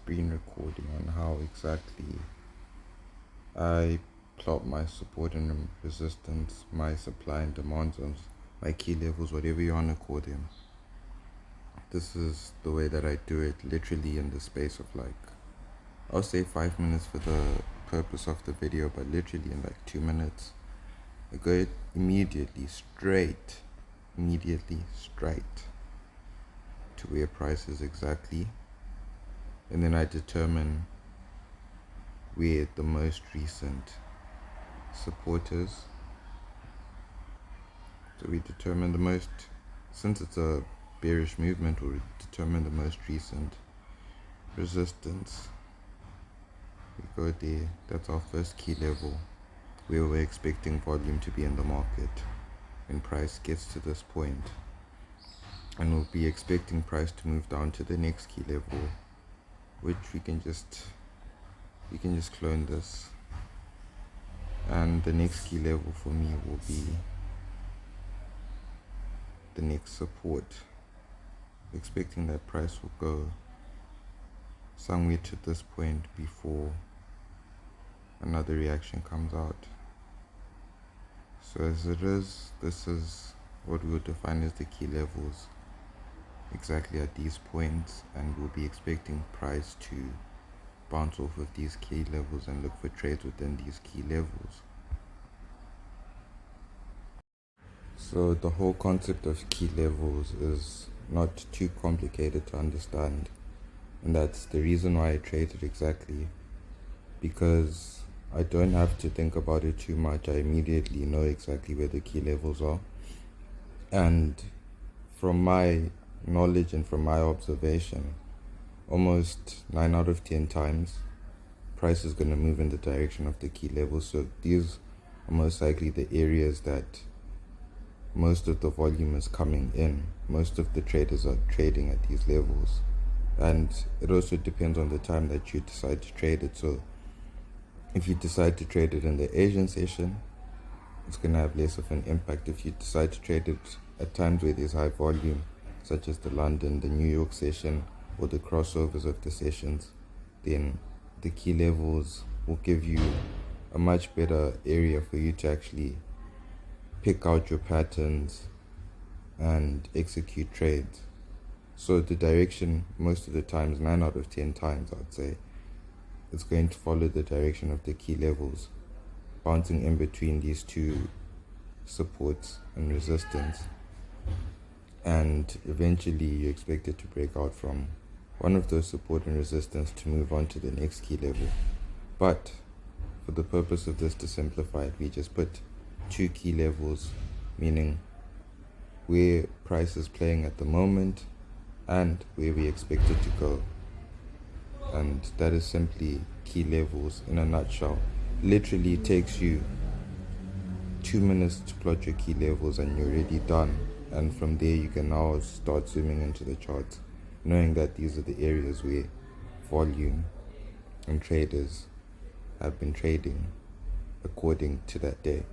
screen recording on how exactly I plot my support and resistance, my supply and demand zones, my key levels, whatever you want to call them. This is the way that I do it, literally in the space of I'll say 5 minutes for the purpose of the video, but literally in 2 minutes. I go immediately straight to where price is exactly, and then I determine where the most recent support is. So we determine the most, since it's a bearish movement, we'll determine the most recent resistance. We go there, that's our first key level, where we're expecting volume to be in the market when price gets to this point. And we'll be expecting price to move down to the next key level, which we can just clone this. And the next key level for me will be the next support. Expecting that price will go somewhere to this point before another reaction comes out. So as it is, this is what we'll define as the key levels exactly at these points, and we'll be expecting price to bounce off of these key levels and look for trades within these key levels. So the whole concept of key levels is not too complicated to understand, and that's the reason why I trade it exactly, because I don't have to think about it too much. I immediately know exactly where the key levels are, and from my knowledge and from my observation, almost 9 out of 10 times price is going to move in the direction of the key levels. So these are most likely the areas that most of the volume is coming in. Most of the traders are trading at these levels, and it also depends on the time that you decide to trade it. So if you decide to trade it in the Asian session, it's going to have less of an impact. If you decide to trade it at times where there's high volume, such as the London, the New York session, or the crossovers of the sessions, then the key levels will give you a much better area for you to actually pick out your patterns and execute trades. So the direction, most of the times, 9 out of 10 times, I'd say, it's going to follow the direction of the key levels, bouncing in between these two supports and resistance, and eventually you expect it to break out from one of those support and resistance to move on to the next key level. But for the purpose of this, to simplify it, we just put 2 key levels, meaning where price is playing at the moment and where we expect it to go. And that is simply key levels in a nutshell. Literally takes you 2 minutes to plot your key levels and you're already done. And from there you can now start zooming into the charts, knowing that these are the areas where volume and traders have been trading according to that day.